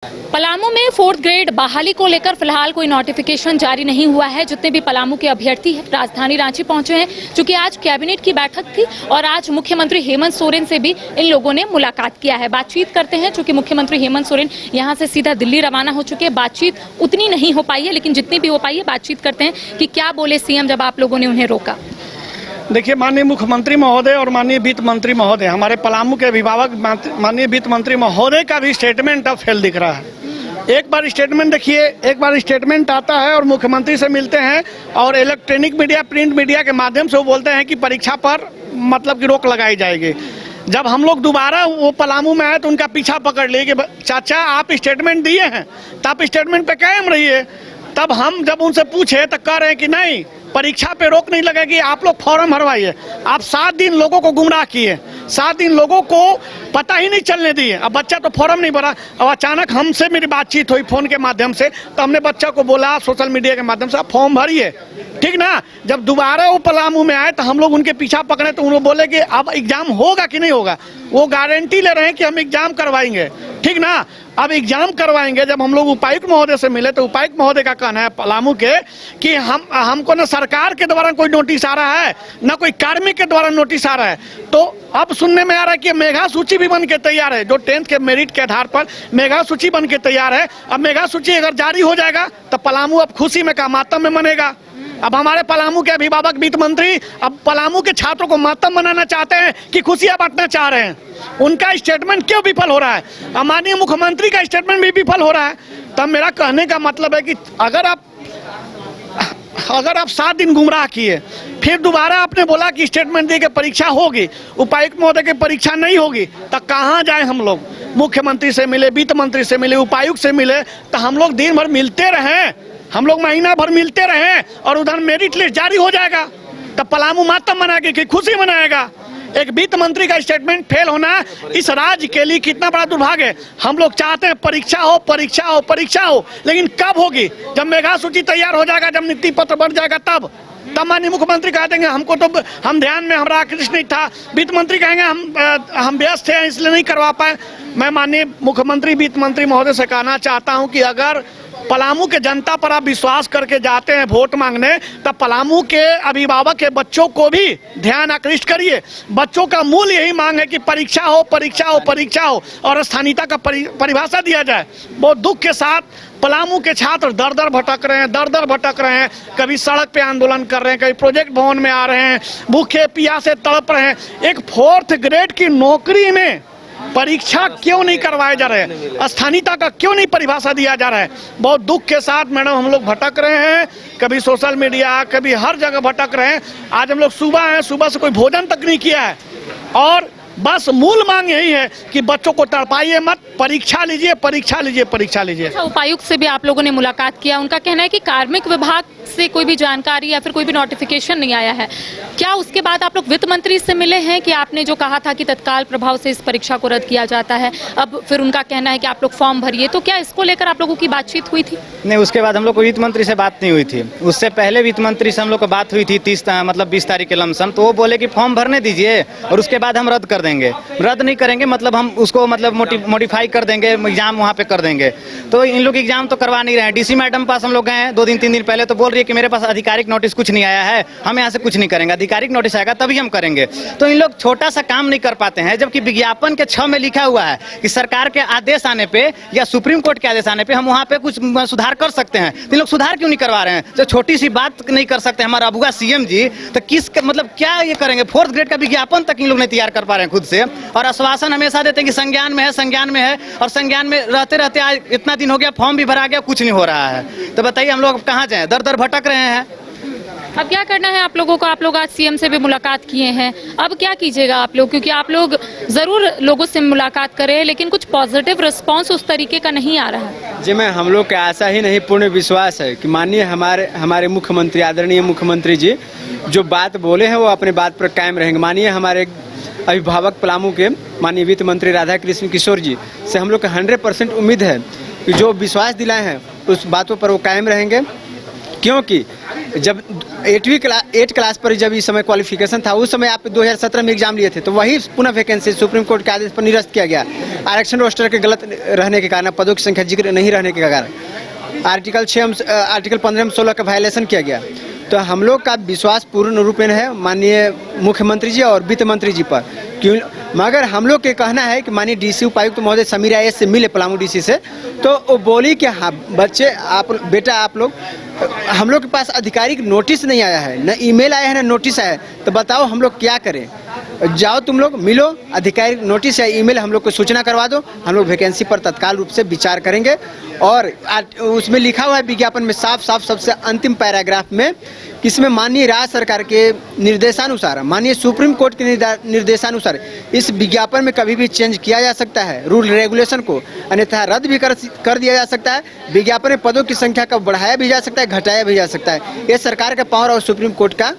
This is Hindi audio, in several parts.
पलामू में 4th ग्रेड बहाली को लेकर फिलहाल कोई नोटिफिकेशन जारी नहीं हुआ है। जितने भी पलामू के अभ्यर्थी राजधानी रांची पहुंचे हैं, चूंकि आज कैबिनेट की बैठक थी और आज मुख्यमंत्री हेमंत सोरेन से भी इन लोगों ने मुलाकात किया है। बातचीत करते हैं, चूंकि मुख्यमंत्री हेमंत सोरेन यहां से सीधा दिल्ली रवाना हो चुके हैं। बातचीत उतनी नहीं हो पाई है, लेकिन जितनी भी हो पाई है बातचीत करते हैं कि क्या बोले सीएम जब आप लोगों ने उन्हें रोका। देखिए, माननीय मुख्यमंत्री महोदय और माननीय वित्त मंत्री महोदय, हमारे पलामू के अभिभावक माननीय वित्त मंत्री महोदय का भी स्टेटमेंट अब फेल दिख रहा है। एक बार स्टेटमेंट देखिए, एक बार स्टेटमेंट आता है और मुख्यमंत्री से मिलते हैं और इलेक्ट्रॉनिक मीडिया, प्रिंट मीडिया के माध्यम से वो बोलते हैं कि परीक्षा पर मतलब कि रोक लगाई जाएगी। जब हम लोग दोबारा वो पलामू में आए तो उनका पीछा पकड़ लिए कि चाचा आप स्टेटमेंट दिए हैं तो आप स्टेटमेंट पे कायम रहिए। तब हम जब उनसे पूछे तो कह रहे हैं कि नहीं, परीक्षा पे रोक नहीं लगेगी, आप लोग फॉर्म भरवाइए। आप 7 दिन लोगों को गुमराह किए, 7 दिन लोगों को पता ही नहीं चलने दिए। अब बच्चा तो फॉर्म नहीं भरा। अब अचानक हमसे मेरी बातचीत हुई फ़ोन के माध्यम से, तो हमने बच्चा को बोला सोशल मीडिया के माध्यम से आप फॉर्म भरिए, ठीक ना। जब दोबारा वो पलामू में आए तो हम लोग उनके पीछा पकड़े तो उन्होंने बोले कि अब एग्जाम होगा कि नहीं होगा। वो गारंटी ले रहे हैं कि हम एग्जाम करवाएंगे, ठीक ना। अब एग्जाम करवाएंगे। जब हम लोग उपायुक्त महोदय से मिले तो उपायुक्त महोदय का कहना है पलामू के कि हमको न सरकार के द्वारा कोई नोटिस आ रहा है, न कोई कार्मिक के द्वारा नोटिस आ रहा है। तो अब सुनने में आ रहा है कि मेगा सूची भी बन के तैयार है, जो 10th के मेरिट के आधार पर मेगा सूची बन के तैयार है। अब मेगा सूची अगर जारी हो जाएगा तो पलामू अब खुशी में का मातम में मनेगा। अब हमारे पलामू के अभिभावक वित्त मंत्री अब पलामू के छात्रों को मातम मनाना चाहते हैं कि खुशियां बांटना चाह रहे हैं। उनका स्टेटमेंट क्यों विफल हो रहा है? माननीय मुख्यमंत्री का स्टेटमेंट भी विफल हो रहा है। तब मेरा कहने का मतलब है कि अगर आप 7 दिन गुमराह किए, फिर दोबारा आपने बोला कि स्टेटमेंट दे के परीक्षा होगी, उपायुक्त महोदय की परीक्षा नहीं होगी, तो कहाँ जाए हम लोग? मुख्यमंत्री से मिले, वित्त मंत्री से मिले, उपायुक्त से मिले, तो हम लोग दिन भर मिलते रहें, हम लोग महीना भर मिलते रहें और उधर मेरिट लिस्ट जारी हो जाएगा तब पलामू मातम मनाएगा कि खुशी मनाएगा। एक वित्त मंत्री का स्टेटमेंट फेल होना इस राज्य के लिए कितना बड़ा दुर्भाग्य है। हम लोग चाहते हैं परीक्षा हो, परीक्षा हो, परीक्षा हो, लेकिन कब होगी? जब मेगा सूची तैयार हो जाएगा, जब नियुक्ति पत्र बन जाएगा तब माननीय मुख्यमंत्री कह देंगे हमको तो हम ध्यान में हमारा कृष्ण नहीं था। वित्त मंत्री कहेंगे हम व्यस्त थे इसलिए नहीं करवा पाए। मैं माननीय मुख्यमंत्री वित्त मंत्री महोदय से कहना चाहता हूँ कि अगर पलामू के जनता पर आप विश्वास करके जाते हैं वोट मांगने, तब पलामू के अभिभावक के बच्चों को भी ध्यान आकृष्ट करिए। बच्चों का मूल यही मांग है कि परीक्षा हो, परीक्षा हो, परीक्षा हो और स्थानीयता का परिभाषा दिया जाए। बहुत दुख के साथ पलामू के छात्र दर दर भटक रहे हैं। कभी सड़क पे आंदोलन कर रहे हैं, कभी प्रोजेक्ट भवन में आ रहे हैं, भूखे प्यासे तड़प रहे हैं। एक 4th ग्रेड की नौकरी में परीक्षा क्यों नहीं करवाए जा रहे हैं? स्थानीयता का क्यों नहीं परिभाषा दिया जा रहा है? बहुत दुख के साथ मैडम हम लोग भटक रहे हैं, कभी सोशल मीडिया, कभी हर जगह भटक रहे हैं। आज हम लोग सुबह से कोई भोजन तक नहीं किया है और बस मूल मांग यही है कि बच्चों को तड़पाइए मत, परीक्षा लीजिए, परीक्षा लीजिए, परीक्षा लीजिए। अच्छा, उपायुक्त से भी आप लोगों ने मुलाकात किया, उनका कहना है कि कार्मिक विभाग से कोई भी जानकारी या फिर कोई भी नोटिफिकेशन नहीं आया है। क्या उसके बाद आप लोग वित्त मंत्री से मिले हैं कि आपने जो कहा था कि तत्काल प्रभाव से इस परीक्षा को रद्द किया जाता है, अब फिर उनका कहना है कि आप लोग फॉर्म भरिए, तो क्या इसको लेकर आप लोगों की बातचीत हुई थी? नहीं, उसके बाद हम लोग को वित्त मंत्री से बात नहीं हुई थी। उससे पहले वित्त मंत्री से हम लोग को बात हुई थी 20 तारीख के लमसम, तो वो बोले कि फॉर्म भरने दीजिए और उसके बाद हम रद्द कर देंगे। रद्द नहीं करेंगे मतलब हम उसको मतलब मॉडिफाई कर देंगे, एग्जाम वहाँ पे कर देंगे। तो इन लोग एग्जाम तो करवा नहीं रहे हैं। डीसी मैडम पास हम लोग गए हैं 2 दिन 3 दिन पहले, तो बोल रही है कि मेरे पास आधिकारिक नोटिस कुछ नहीं आया है, हम यहाँ से कुछ नहीं करेंगे, आधिकारिक नोटिस आएगा तभी हम करेंगे। तो इन लोग छोटा सा काम नहीं कर पाते हैं, जबकि विज्ञापन के 6 में लिखा हुआ है कि सरकार के आदेश आने पे या सुप्रीम कोर्ट के आदेश आने पे हम वहाँ पे कुछ सुधार कर सकते हैं। तो इन लोग सुधार क्यों नहीं करवा रहे हैं? जो छोटी सी बात नहीं कर सकते हमारा अबुआ सीएम जी, तो किस मतलब क्या ये करेंगे? 4th ग्रेड का विज्ञापन तक इन लोग नहीं तैयार कर पा रहे हैं खुद से, और आश्वासन हमेशा देते हैं कि संज्ञान में है, संज्ञान में है, और संज्ञान में रहते रहते आज इतना दिन हो गया, फॉर्म भी भरा गया, कुछ नहीं हो रहा है। तो बताइए हम लोग कहाँ जाएं? दर दर भटक रहे हैं। अब क्या करना है आप लोगों को? आप लोग आज सीएम से भी मुलाकात किए हैं, अब क्या कीजिएगा आप लोग? क्योंकि आप लोग जरूर लोगों से मुलाकात करें, लेकिन कुछ पॉजिटिव रिस्पांस उस तरीके का नहीं आ रहा है। जी, मैं हम लोग का आशा ही नहीं पूर्ण विश्वास है कि माननीय हमारे मुख्यमंत्री, आदरणीय मुख्यमंत्री जी जो बात बोले हैं वो अपने बात पर कायम रहेंगे। माननीय हमारे अभिभावक पलामू के माननीय वित्त मंत्री राधा कृष्ण किशोर जी से हम लोग का 100% उम्मीद है कि जो विश्वास दिलाए हैं उस बातों पर वो कायम रहेंगे, क्योंकि जब 8 क्लास पर जब इस समय क्वालिफिकेशन था, उस समय आप 2017 में एग्जाम लिए थे, तो वही पुनः वैकेंसी सुप्रीम कोर्ट के आदेश पर निरस्त किया गया। आरक्षण रोस्टर के गलत रहने के कारण, पदों की संख्या जिक्र नहीं रहने के कारण आर्टिकल 15 में 16 का वायलेशन किया गया। तो हम लोग का विश्वास पूर्ण रूपेण है माननीय मुख्यमंत्री जी और वित्त मंत्री जी पर, क्यों मगर हम लोग के कहना है कि माननीय डीसी उपायुक्त महोदय समीर IAS से मिले पलामू डीसी से, तो वो बोली कि हाँ बच्चे बेटा आप लोग, हम लोग के पास आधिकारिक नोटिस नहीं आया है, न ईमेल आया है न नोटिस आया है, तो बताओ हम लोग क्या करें। जाओ तुम लोग मिलो, आधिकारिक नोटिस या ईमेल हम लोग को सूचना करवा दो, हम लोग वैकेंसी पर तत्काल रूप से विचार करेंगे। और उसमें लिखा हुआ है विज्ञापन में साफ साफ सबसे अंतिम पैराग्राफ में, इसमें माननीय राज्य सरकार के निर्देशानुसार, माननीय सुप्रीम कोर्ट के निर्देशानुसार इस विज्ञापन में कभी भी चेंज किया जा सकता है रूल रेगुलेशन को, अन्यथा रद्द भी कर दिया जा सकता है। विज्ञापन में पदों की संख्या को बढ़ाया भी जा सकता है, घटाया भी जा सकता है। ये सरकार का पावर और सुप्रीम कोर्ट का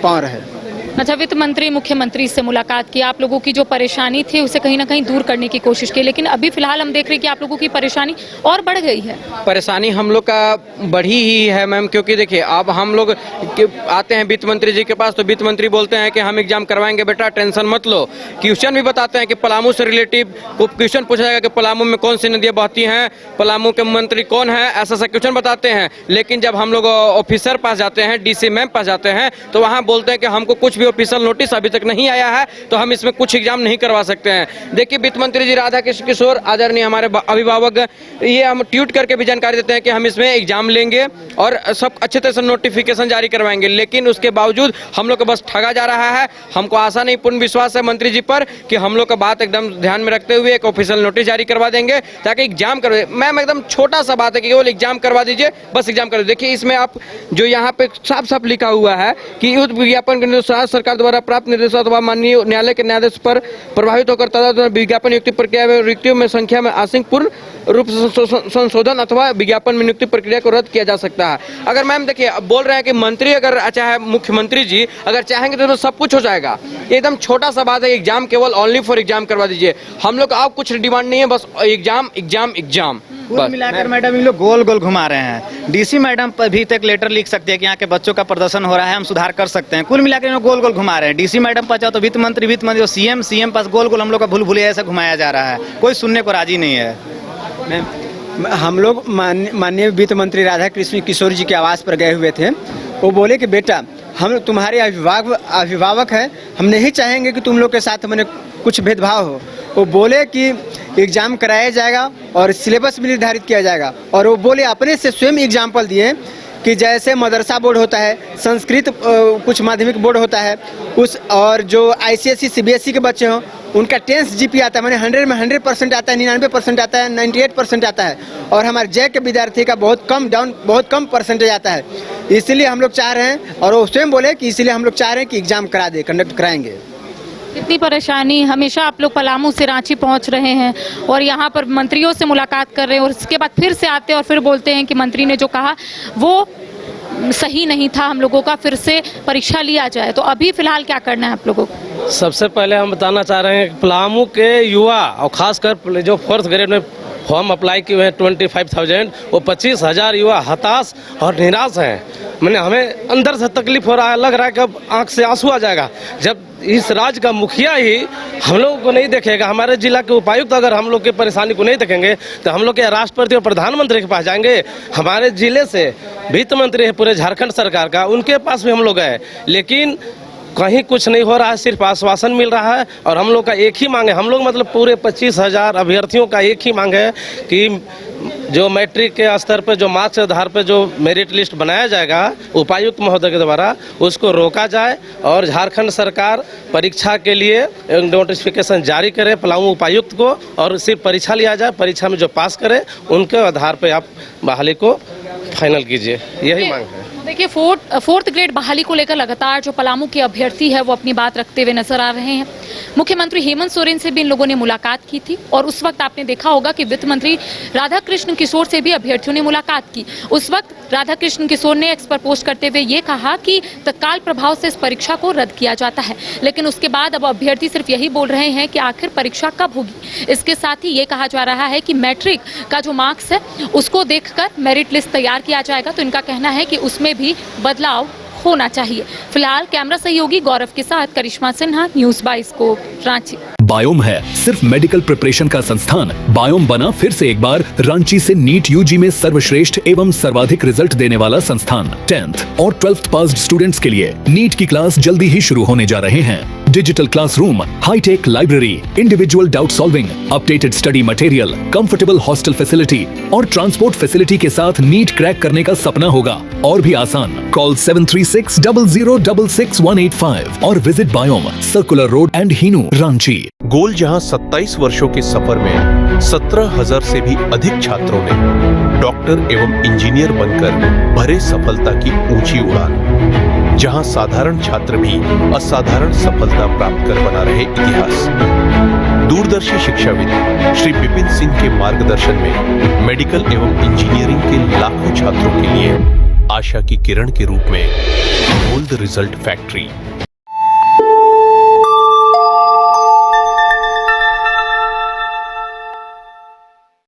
पावर है। अच्छा, वित्त मंत्री मुख्यमंत्री से मुलाकात की, आप लोगों की जो परेशानी थी उसे कहीं ना कहीं दूर करने की कोशिश की, लेकिन अभी फिलहाल हम देख रहे हैं कि आप लोगों की परेशानी और बढ़ गई है। परेशानी हम लोग का बढ़ी ही है मैम, क्योंकि देखिए अब हम लोग आते हैं वित्त मंत्री जी के पास, तो वित्त मंत्री बोलते हैं कि हम एग्जाम करवाएंगे बेटा, टेंशन मत लो। क्वेश्चन भी बताते हैं कि पलामू से रिलेटिव क्वेश्चन पूछा जाएगा कि पलामू में कौन सी नदियाँ बहती हैं, पलामू के मंत्री कौन है, ऐसा क्वेश्चन बताते हैं। लेकिन जब हम लोग ऑफिसर पास जाते हैं, DC मैम पास जाते हैं, तो वहाँ बोलते हैं कि हमको कुछ भी ऑफिशियल नोटिस अभी तक नहीं आया है, तो हम इसमें कुछ एग्जाम नहीं करवा सकते हैं। देखिए वित्त मंत्री जी राधा कृष्ण किशोर आदरणीय हमारे अभिभावक, ये हम ट्वीट करके भी जानकारी देते हैं कि हम इसमें एग्जाम लेंगे और सब अच्छे तरह से नोटिफिकेशन जारी करवाएंगे, लेकिन उसके बावजूद हम लोग को बस ठगा जा रहा है। हमको आशा नहीं, पूर्ण विश्वास है मंत्री जी पर कि हम लोग का बात एकदम ध्यान में रखते हुए एक ऑफिशियल नोटिस जारी करवा देंगे ताकि एग्जाम करवाए। मैम एकदम छोटा सा बात है कि केवल एग्जाम करवा दीजिए, बस एग्जाम कर। देखिए इसमें आप जो यहाँ पे साफ साफ लिखा हुआ है कि उस विज्ञापन के अनुसार सरकार द्वारा प्राप्त निर्देश अथवा माननीय न्यायालय के न्यायाधीश पर प्रभावित होकर तथा विज्ञापन नियुक्ति प्रक्रिया में रिक्तियों में संख्या में आंशिकपूर्ण रूप से संशोधन अथवा विज्ञापन में नियुक्ति प्रक्रिया को रद्द किया जा सकता है। अगर मैम देखिए बोल रहे हैं कि मंत्री अगर चाहे मुख्यमंत्री जी अगर चाहेंगे तो सब कुछ हो जाएगा। एकदम छोटा सा बात है, एग्जाम केवल ओनली फॉर एग्जाम करवा दीजिए। हम लोग आप कुछ डिमांड नहीं है, बस एग्जाम एग्जाम एग्जाम। कुल मिलाकर मैडम इन लोग गोल गोल घुमा रहे हैं। डीसी मैडम पर भी तक लेटर लिख सकते हैं कि यहाँ के बच्चों का प्रदर्शन हो रहा है, हम सुधार कर सकते हैं। कुल मिलाकर इन लोग गोल गोल घुमा रहे हैं। डीसी मैडम पर जाओ तो वित्त मंत्री और सीएम पास गोल गोल हम लोग का भूल भुलैया ऐसा घुमाया जा रहा है, कोई सुनने को राजी नहीं है। हम लोग माननीय वित्त मंत्री राधा कृष्ण किशोर जी के आवास पर गए हुए थे। वो बोले कि बेटा हम तुम्हारे अभिभावक हैं, हम नहीं चाहेंगे कि तुम लोग के साथ मैंने कुछ भेदभाव हो। वो बोले कि एग्ज़ाम कराया जाएगा और सिलेबस भी निर्धारित किया जाएगा। और वो बोले अपने से स्वयं एग्जाम्पल दिए कि जैसे मदरसा बोर्ड होता है, संस्कृत कुछ माध्यमिक बोर्ड होता है, उस और जो ICSE CBSE के बच्चे हों उनका 10th GP आता है, मैंने 100 में 100% आता है, 99% आता है, 98% आता है, और हमारे जैक के विद्यार्थी का बहुत कम परसेंटेज आता है। इसीलिए हम लोग चाह रहे हैं, और वो स्वयं बोले कि इसीलिए हम लोग चाह रहे हैं कि एग्ज़ाम करा दे, कंडक्ट कराएंगे। इतनी परेशानी, हमेशा आप लोग पलामू से रांची पहुंच रहे हैं और यहाँ पर मंत्रियों से मुलाकात कर रहे हैं और उसके बाद फिर से आते हैं और फिर बोलते हैं कि मंत्री ने जो कहा वो सही नहीं था, हम लोगों का फिर से परीक्षा लिया जाए। तो अभी फिलहाल क्या करना है आप लोगों को? सबसे पहले हम बताना चाह रहे हैं पलामू के युवा और खासकर जो 4th ग्रेड में फॉर्म अप्लाई किए हैं 25,000, वो 25,000 युवा हताश और निराश हैं। मैंने हमें अंदर से तकलीफ हो रहा है, लग रहा है कि अब आँख से आंसू आ जाएगा जब इस राज्य का मुखिया ही हम लोगों को नहीं देखेगा। हमारे जिला के उपायुक्त अगर हम लोग की परेशानी को नहीं देखेंगे तो हम लोग के राष्ट्रपति और प्रधानमंत्री के पास जाएंगे। हमारे जिले से वित्त मंत्री है पूरे झारखंड सरकार का, उनके पास भी हम लोग गए, लेकिन कहीं कुछ नहीं हो रहा है, सिर्फ आश्वासन मिल रहा है। और हम लोग का एक ही मांग है, हम लोग मतलब पूरे 25,000 अभ्यर्थियों का एक ही मांग है कि जो मैट्रिक के स्तर पर जो मार्क्स के आधार पर जो मेरिट लिस्ट बनाया जाएगा उपायुक्त महोदय के द्वारा, उसको रोका जाए और झारखंड सरकार परीक्षा के लिए नोटिफिकेशन जारी करे पलामू उपायुक्त को, और सिर्फ परीक्षा लिया जाए, परीक्षा में जो पास करे उनके आधार पर आप बहाली को फाइनल कीजिए, यही मांग है। देखिए 4th ग्रेड बहाली को लेकर लगातार जो पलामू के अभ्यर्थी है वो अपनी बात रखते हुए नजर आ रहे हैं। मुख्यमंत्री हेमंत सोरेन से भी इन लोगों ने मुलाकात की थी और उस वक्त आपने देखा होगा कि वित्त मंत्री राधा कृष्ण किशोर से भी अभ्यर्थियों ने मुलाकात की। उस वक्त राधा कृष्ण किशोर ने एक्स पर पोस्ट करते हुए ये कहा कि तत्काल प्रभाव से इस परीक्षा को रद्द किया जाता है, लेकिन उसके बाद अब अभ्यर्थी सिर्फ यही बोल रहे हैं कि आखिर परीक्षा कब होगी। इसके साथ ही ये कहा जा रहा है कि मैट्रिक का जो मार्क्स है उसको देखकर मेरिट लिस्ट तैयार किया जाएगा। तो इनका कहना है कि उसमें भी बदलाव होना चाहिए। फिलहाल कैमरा सहयोगी गौरव के साथ करिश्मा सिन्हा, न्यूज़ 22 रांची। बायोम है सिर्फ मेडिकल प्रिपरेशन का संस्थान। बायोम बना फिर से एक बार रांची से नीट यूजी में सर्वश्रेष्ठ एवं सर्वाधिक रिजल्ट देने वाला संस्थान। 10th और 12th पास्ड स्टूडेंट्स के लिए नीट की क्लास जल्दी ही शुरू होने जा रहे हैं। Digital classroom, high tech library, individual doubt solving, updated study material, comfortable hostel facility और ट्रांसपोर्ट फैसिलिटी के साथ नीट क्रैक करने का सपना होगा और भी आसान। कॉल 7360066185 और visit Biome, circular road and Hinoo, Ranchi. गोल जहां 27 वर्षों के सफर में 17,000 से भी अधिक छात्रों ने डॉक्टर एवं इंजीनियर बनकर भरे सफलता की ऊंची उड़ान। जहां साधारण छात्र भी असाधारण सफलता प्राप्त कर बना रहे इतिहास। दूरदर्शी शिक्षाविद श्री विपिन सिंह के मार्गदर्शन में मेडिकल एवं इंजीनियरिंग के लाखों छात्रों के लिए आशा की किरण के रूप में गोल्ड रिजल्ट फैक्ट्री।